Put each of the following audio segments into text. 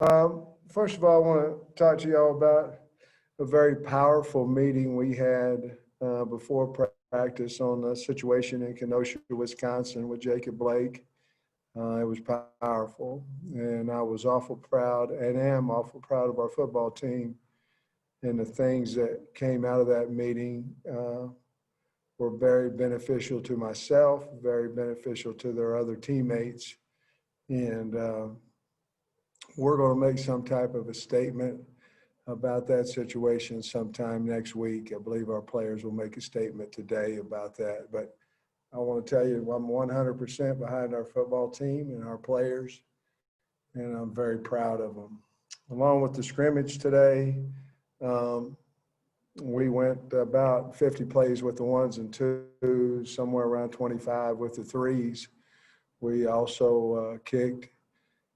First of all, I want to talk to y'all about a very powerful meeting we had before practice on the situation in Kenosha, Wisconsin with Jacob Blake. It was powerful, and I was awful proud and am awful proud of our football team. And the things that came out of that meeting were very beneficial to myself, very beneficial to their other teammates. And we're going to make some type of a statement about that situation sometime next week. I believe our players will make a statement today about that. But I want to tell you, I'm 100% behind our football team and our players, and I'm very proud of them. Along with the scrimmage today, we went about 50 plays with the ones and twos, somewhere around 25 with the threes. We also kicked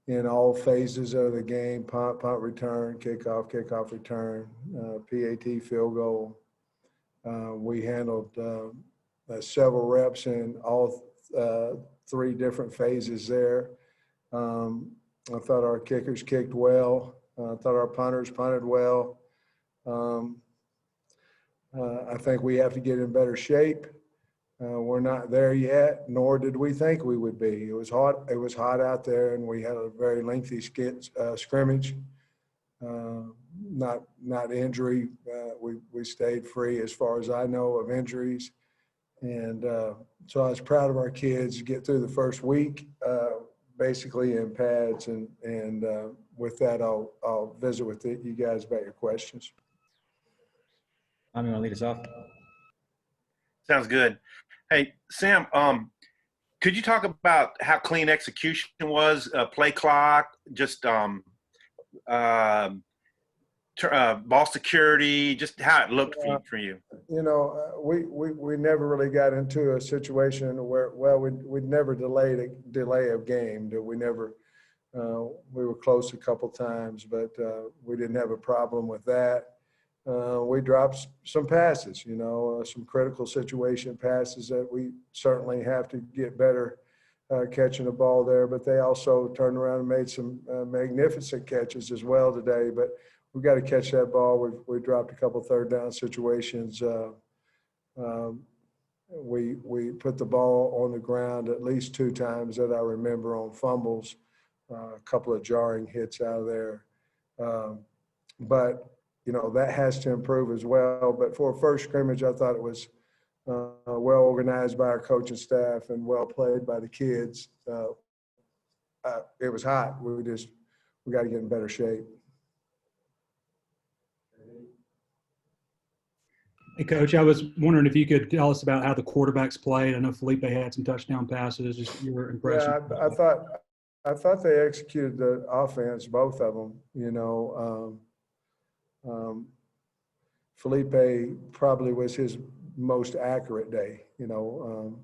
in all phases of the game: punt, return, kickoff, return, PAT, field goal. We handled several reps in all three different phases there. I thought our kickers kicked well. I thought our punters punted well. I think we have to get in better shape. We're not there yet, nor did we think we would be. It was hot. It was hot out there, and we had a very lengthy scrimmage. Not injury. We stayed free, as far as I know, of injuries. And so I was proud of our kids to get through the first week, basically in pads. And with that, I'll visit with you guys about your questions. I'm going to lead us off. Sounds good. Hey, Sam, could you talk about how clean execution was, play clock, just ball security, just how it looked for you? You know, we never really got into a situation where, well, we'd never delay a game. That we never, we were close a couple times, but we didn't have a problem with that. We dropped some passes, you know, some critical situation passes that we certainly have to get better catching the ball there. But they also turned around and made some magnificent catches as well today. But we've got to catch that ball. We dropped a couple third down situations. We put the ball on the ground at least 2 times that I remember on fumbles, a couple of jarring hits out of there. But you know, that has to improve as well. But for a first scrimmage, I thought it was well organized by our coaching staff and well played by the kids. It was hot. We got to get in better shape. Hey, Coach, I was wondering if you could tell us about how the quarterbacks played. I know Felipe had some touchdown passes. Just your impression. Yeah, I thought they executed the offense, both of them. You know. Felipe probably was his most accurate day. You know,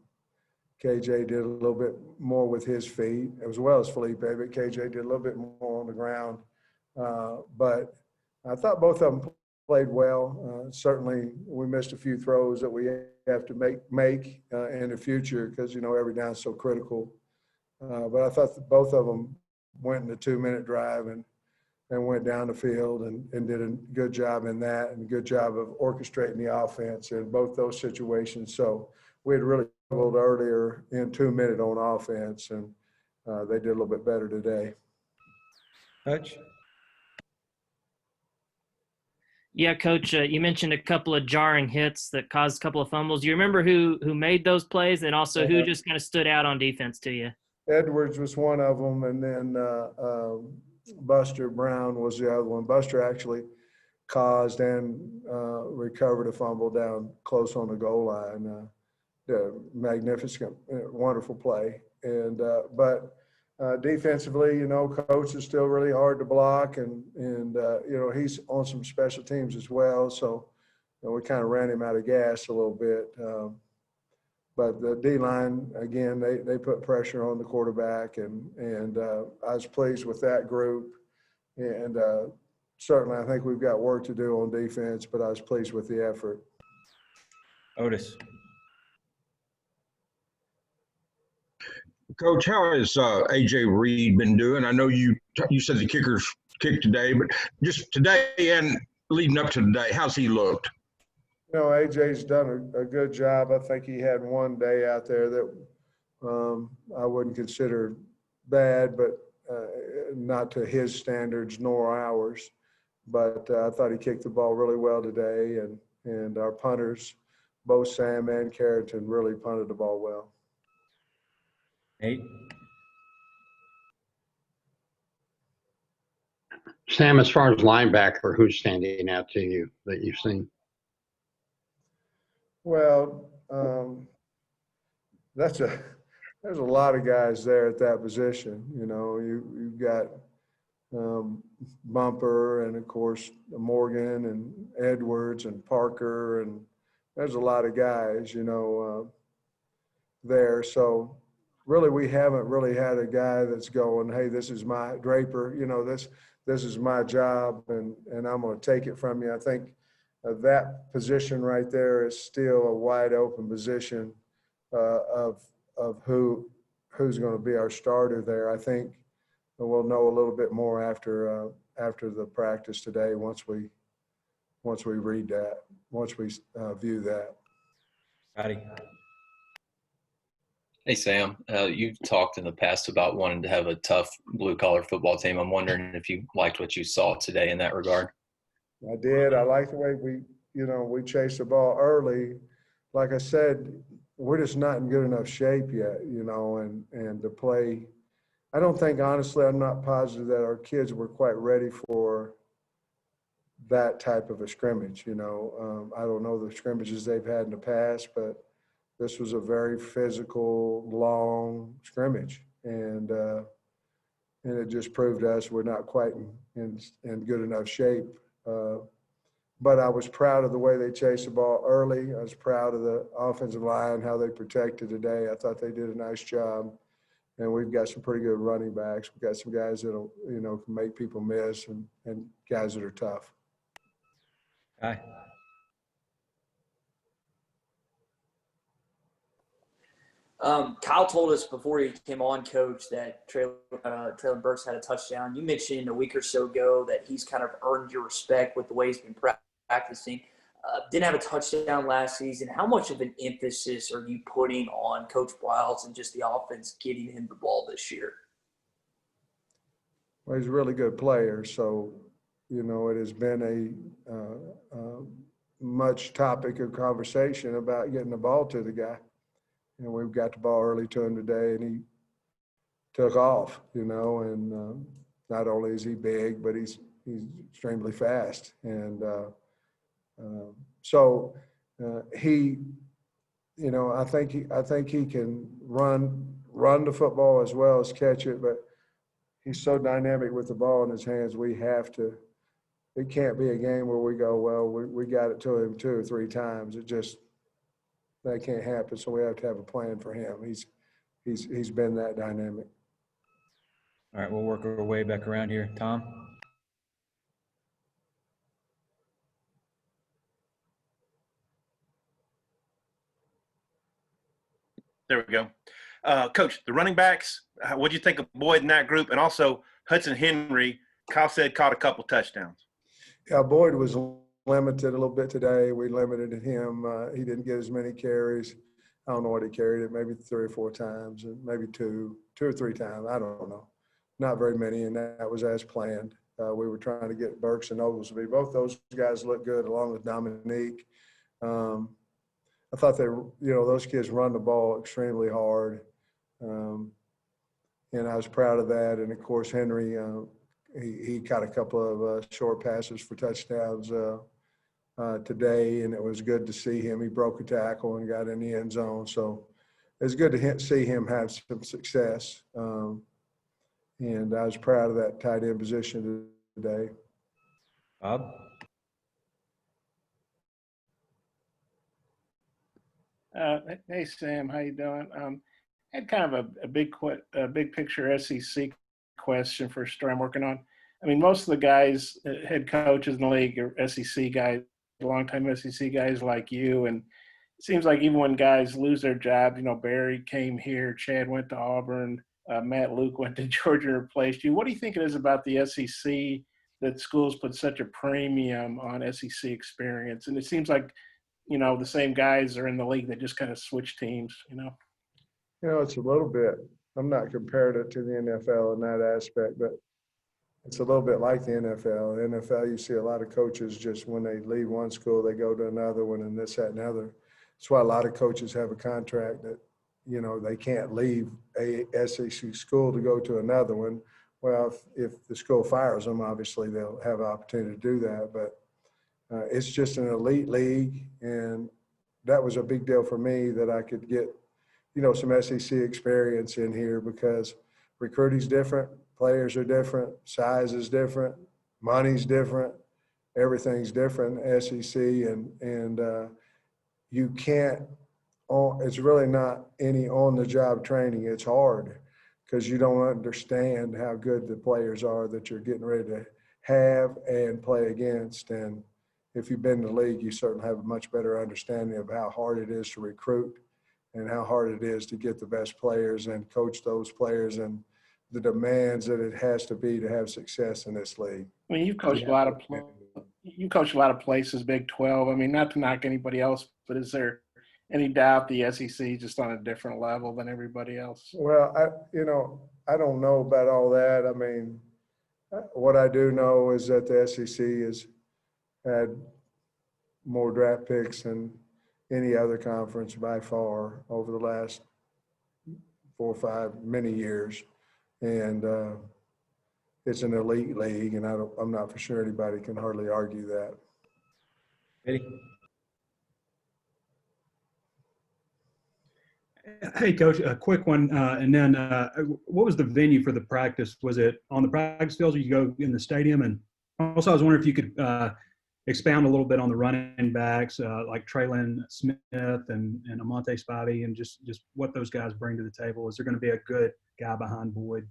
KJ did a little bit more with his feet as well as Felipe, but KJ did a little bit more on the ground. But I thought both of them played well. Certainly, we missed a few throws that we have to make in the future because, you know, every down is so critical. But I thought that both of them went in a 2-minute drive and went down the field and did a good job in that and a good job of orchestrating the offense in both those situations. So we had really struggled earlier in 2-minute on offense, and they did a little bit better today. Coach? Yeah, Coach, you mentioned a couple of jarring hits that caused a couple of fumbles. Do you remember who made those plays and also who just kind of stood out on defense to you? Edwards was one of them, and then Buster Brown was the other one. Buster actually caused and recovered a fumble down close on the goal line. Magnificent, wonderful play. And but defensively, you know, Coach is still really hard to block, and you know, he's on some special teams as well. So you know, we kind of ran him out of gas a little bit. But the D-line, again, they put pressure on the quarterback, and I was pleased with that group. And certainly I think we've got work to do on defense, but I was pleased with the effort. Otis. Coach, how has AJ Reed been doing? I know you said the kickers kicked today, but just today and leading up to today, how's he looked? You know, AJ's done a good job. I think he had one day out there that I wouldn't consider bad, but not to his standards nor ours. But I thought he kicked the ball really well today, and our punters, both Sam and Carrington, really punted the ball well. Nate? Sam, as far as linebacker, who's standing out to you that you've seen? Well, there's a lot of guys there at that position. You know, you've got Bumper and of course Morgan and Edwards and Parker, and there's a lot of guys, you know, there. So really, we haven't really had a guy that's going, hey, this is my Draper, you know, this is my job, and I'm going to take it from you. I think that position right there is still a wide open position of who's going to be our starter there. I think we'll know a little bit more after the practice today once we read that, once we view that. Scotty? Hey, Sam. You've talked in the past about wanting to have a tough blue-collar football team. I'm wondering if you liked what you saw today in that regard. I did. I like the way we chased the ball early. Like I said, we're just not in good enough shape yet, you know, and to play. I don't think, honestly, I'm not positive that our kids were quite ready for that type of a scrimmage, you know. I don't know the scrimmages they've had in the past, but this was a very physical, long scrimmage, and it just proved to us we're not quite in good enough shape. But I was proud of the way they chased the ball early. I was proud of the offensive line, how they protected today. I thought they did a nice job. And we've got some pretty good running backs. We've got some guys that'll, you know, can make people miss, and guys that are tough. Hi. Kyle told us before he came on, Coach, that Traylon Burks had a touchdown. You mentioned a week or so ago that he's kind of earned your respect with the way he's been practicing. Didn't have a touchdown last season. How much of an emphasis are you putting on Coach Wiles and just the offense getting him the ball this year? Well, he's a really good player. So, you know, it has been a much topic of conversation about getting the ball to the guy. And we've got the ball early to him today, and he took off, you know, and not only is he big, but he's extremely fast. And so he, you know, I think he can run the football as well as catch it, but he's so dynamic with the ball in his hands. It can't be a game where we go, well, we got it to him 2 or 3 times. That can't happen. So we have to have a plan for him. He's been that dynamic. All right, we'll work our way back around here. Tom? There we go. Coach, the running backs, what do you think of Boyd in that group? And also Hudson Henry, Kyle said caught a couple touchdowns. Yeah, Boyd was limited a little bit today. We limited him. He didn't get as many carries. I don't know what he carried it, maybe 3 or 4 times, and maybe two or three times. I don't know. Not very many, and that was as planned. We were trying to get Burks and Oglesby. Both those guys look good, along with Dominique. I thought those kids run the ball extremely hard, and I was proud of that. And of course, Henry, he caught a couple of short passes for touchdowns today, and it was good to see him. He broke a tackle and got in the end zone. So it's good to see him have some success. And I was proud of that tight end position today. Bob? Hey, Sam, how you doing? Had kind of a big picture SEC question for a story I'm working on. I mean, most of the guys, head coaches in the league are SEC guys, longtime SEC guys like you, and seems like even when guys lose their jobs, you know, Barry came here, Chad went to Auburn, Matt Luke went to Georgia and replaced you. What do you think it is about the SEC that schools put such a premium on SEC experience? And it seems like, you know, the same guys are in the league that just kind of switch teams, you know? You know, it's a little bit, I'm not comparing it to the NFL in that aspect, but it's a little bit like the NFL. The NFL, you see a lot of coaches just when they leave one school, they go to another one and this, that, and other. That's why a lot of coaches have a contract that, you know, they can't leave a SEC school to go to another one. Well, if the school fires them, obviously they'll have an opportunity to do that. But it's just an elite league, and that was a big deal for me that I could get, you know, some SEC experience in here because recruiting's different, players are different, size is different, money's different, everything's different, SEC, and you can't, it's really not any on-the-job training. It's hard because you don't understand how good the players are that you're getting ready to have and play against. And if you've been in the league, you certainly have a much better understanding of how hard it is to recruit and how hard it is to get the best players and coach those players and the demands that it has to be to have success in this league. I mean, you've coached a lot of places, Big 12. I mean, not to knock anybody else, but is there any doubt the SEC is just on a different level than everybody else? Well, I don't know about all that. I mean, what I do know is that the SEC has had more draft picks than any other conference by far over the last 4 or 5 many years. And it's an elite league, and I'm not for sure anybody can hardly argue that. Eddie? Hey, Coach, a quick one. And then what was the venue for the practice? Was it on the practice field or you go in the stadium? And also I was wondering if you could expound a little bit on the running backs like Traylon Smith and Amonte Spivey and just what those guys bring to the table. Is there going to be a good guy behind Boyd?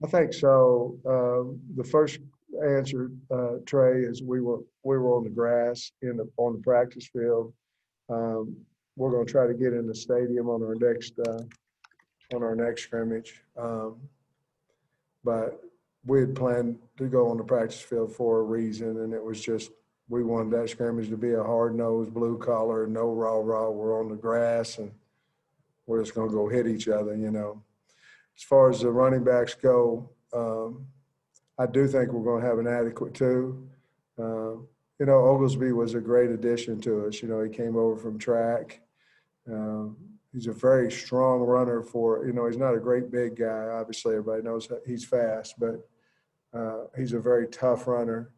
I think so. The first answer, Trey, is we were on the grass on the practice field. We're going to try to get in the stadium on our next scrimmage. But we had planned to go on the practice field for a reason, and it was just we wanted that scrimmage to be a hard-nosed, blue-collar, no rah-rah. We're on the grass, and we're just going to go hit each other, you know. As far as the running backs go, I do think we're going to have an adequate two. You know, Oglesby was a great addition to us. You know, he came over from track. He's a very strong runner he's not a great big guy. Obviously, everybody knows that he's fast, but he's a very tough runner.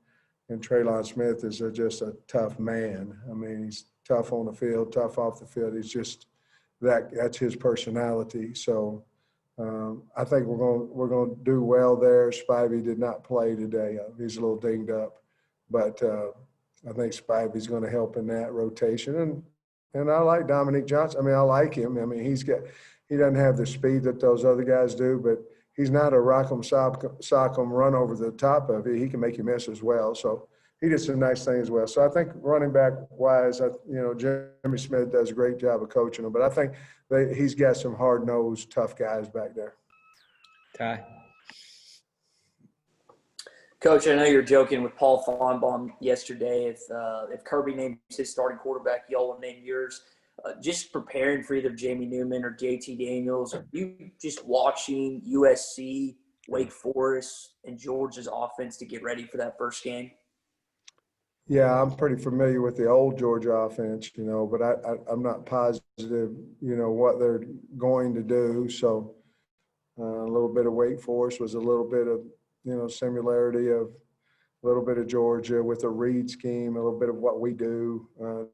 And Traylon Smith is just a tough man. I mean, he's tough on the field, tough off the field. He's just that's his personality. So I think we're going to do well there. Spivey did not play today. He's a little dinged up, but I think Spivey's going to help in that rotation. And I like Dominique Johnson. I mean, I like him. I mean, he doesn't have the speed that those other guys do, but he's not a rock'em sock'em run over the top of it. He can make you miss as well. So he did some nice things as well. So I think running back wise, Jimmy Smith does a great job of coaching him, but I think he's got some hard-nosed, tough guys back there. Ty? Coach, I know you're joking with Paul Feinbaum yesterday. If Kirby names his starting quarterback, y'all will name yours. Just preparing for either Jamie Newman or JT Daniels, are you just watching USC, Wake Forest, and Georgia's offense to get ready for that first game? Yeah, I'm pretty familiar with the old Georgia offense, but I'm not positive, what they're going to do. So a little bit of Wake Forest was a little bit of, similarity of a little bit of Georgia with a read scheme, a little bit of what we do,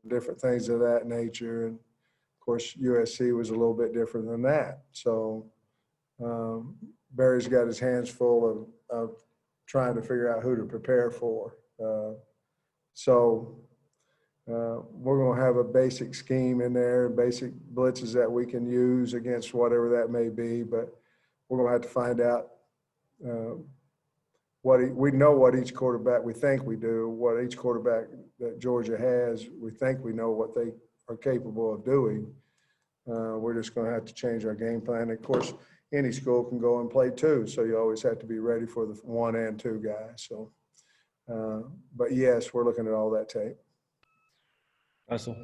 different things of that nature. And, of course, USC was a little bit different than that. So Barry's got his hands full of trying to figure out who to prepare for. So we're going to have a basic scheme in there, basic blitzes that we can use against whatever that may be. But we're going to have to find out we know what each quarterback, we think we do, what each quarterback that Georgia has, we think we know what they are capable of doing. We're just going to have to change our game plan. Of course, any school can go and play two, so you always have to be ready for the 1 and 2 guys. So, but yes, we're looking at all that tape. Russell.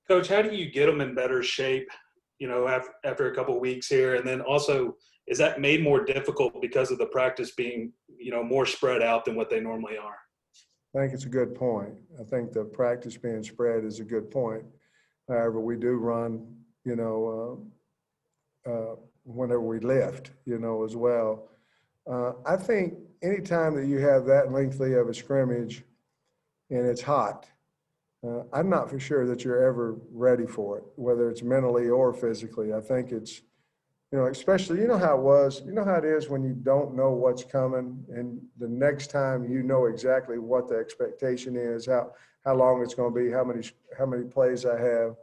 Coach, how do you get them in better shape, after a couple of weeks here? And then also, is that made more difficult because of the practice being, more spread out than what they normally are? I think it's a good point. I think the practice being spread is a good point. However, we do run, whenever we lift, as well. I think anytime that you have that lengthy of a scrimmage and it's hot, I'm not for sure that you're ever ready for it, whether it's mentally or physically. I think it's, especially, how it was, how it is when you don't know what's coming, and the next time you know exactly what the expectation is, how long it's going to be, how many plays I have.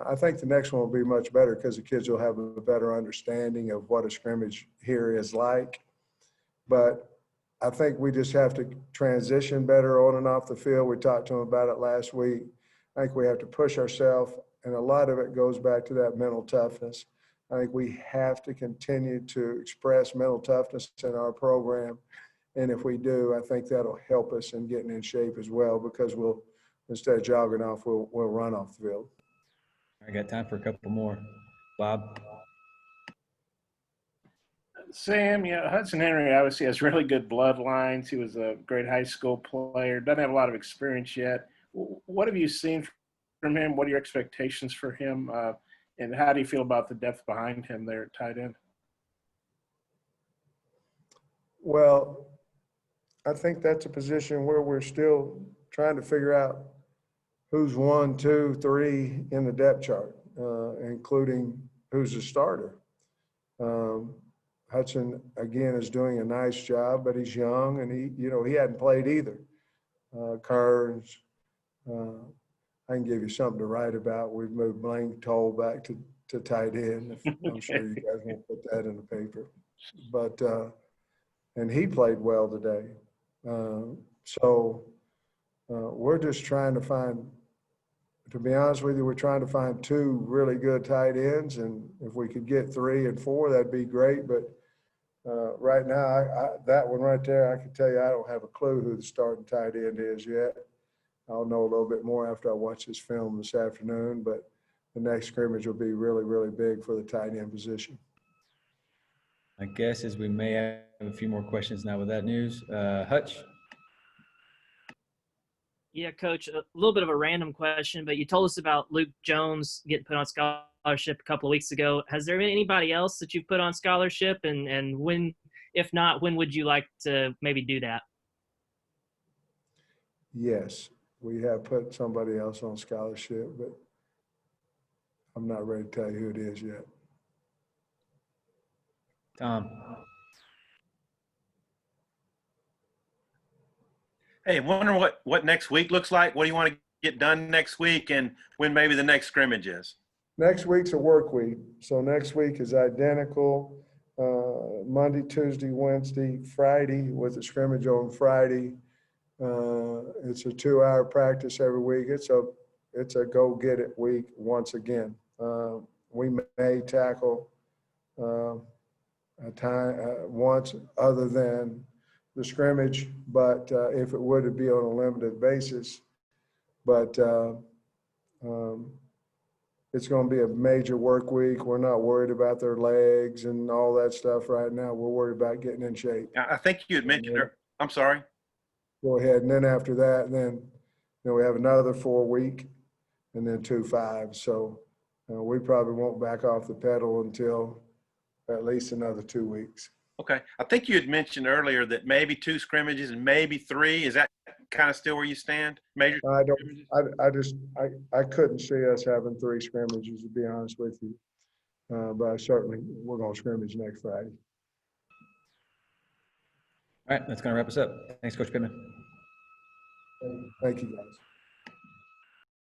I think the next one will be much better because the kids will have a better understanding of what a scrimmage here is like. But I think we just have to transition better on and off the field. We talked to them about it last week. I think we have to push ourselves, and a lot of it goes back to that mental toughness. I think we have to continue to express mental toughness in our program. And if we do, I think that'll help us in getting in shape as well, because we'll, instead of jogging off, we'll run off the field. I got time for a couple more. Bob. Sam, Hudson Henry obviously has really good bloodlines. He was a great high school player, doesn't have a lot of experience yet. What have you seen from him? What are your expectations for him? And how do you feel about the depth behind him there at tight end? Well, I think that's a position where we're still trying to figure out who's 1, 2, 3 in the depth chart, including who's a starter. Hudson, again, is doing a nice job, but he's young, and he hadn't played either. Kearns, I can give you something to write about. We've moved Blaine Toll back to tight end. I'm sure you guys won't put that in the paper. But, and he played well today. So we're just trying to find, to be honest with you, we're trying to find 2 really good tight ends. And if we could get 3 and 4, that'd be great. But right now, that one right there, I can tell you I don't have a clue who the starting tight end is yet. I'll know a little bit more after I watch this film this afternoon, but the next scrimmage will be really, really big for the tight end position. My guess is we may have a few more questions now with that news. Hutch? Yeah, Coach, a little bit of a random question, but you told us about Luke Jones getting put on scholarship a couple of weeks ago. Has there been anybody else that you've put on scholarship? And when, if not, when would you like to maybe do that? Yes, we have put somebody else on scholarship, but I'm not ready to tell you who it is yet. Tom? Hey, wondering what next week looks like. What do you want to get done next week, and when maybe the next scrimmage is? Next week's a work week. So next week is identical, Monday, Tuesday, Wednesday, Friday, with a scrimmage on Friday. It's a 2-hour practice every week. It's a go get it week once again. We may tackle a time once other than the scrimmage, but if it would, it'd be on a limited basis. But it's going to be a major work week. We're not worried about their legs and all that stuff right now. We're worried about getting in shape. I think you had mentioned her. I'm sorry. Go ahead. And then after that, then we have another 4 week and then 2 5. So we probably won't back off the pedal until at least another 2 weeks. Okay. I think you had mentioned earlier that maybe 2 scrimmages and maybe 3. Is that kind of still where you stand? Major? I couldn't see us having 3 scrimmages, to be honest with you. But certainly we're going to scrimmage next Friday. All right, that's going to wrap us up. Thanks, Coach Pittman. Thank you, guys.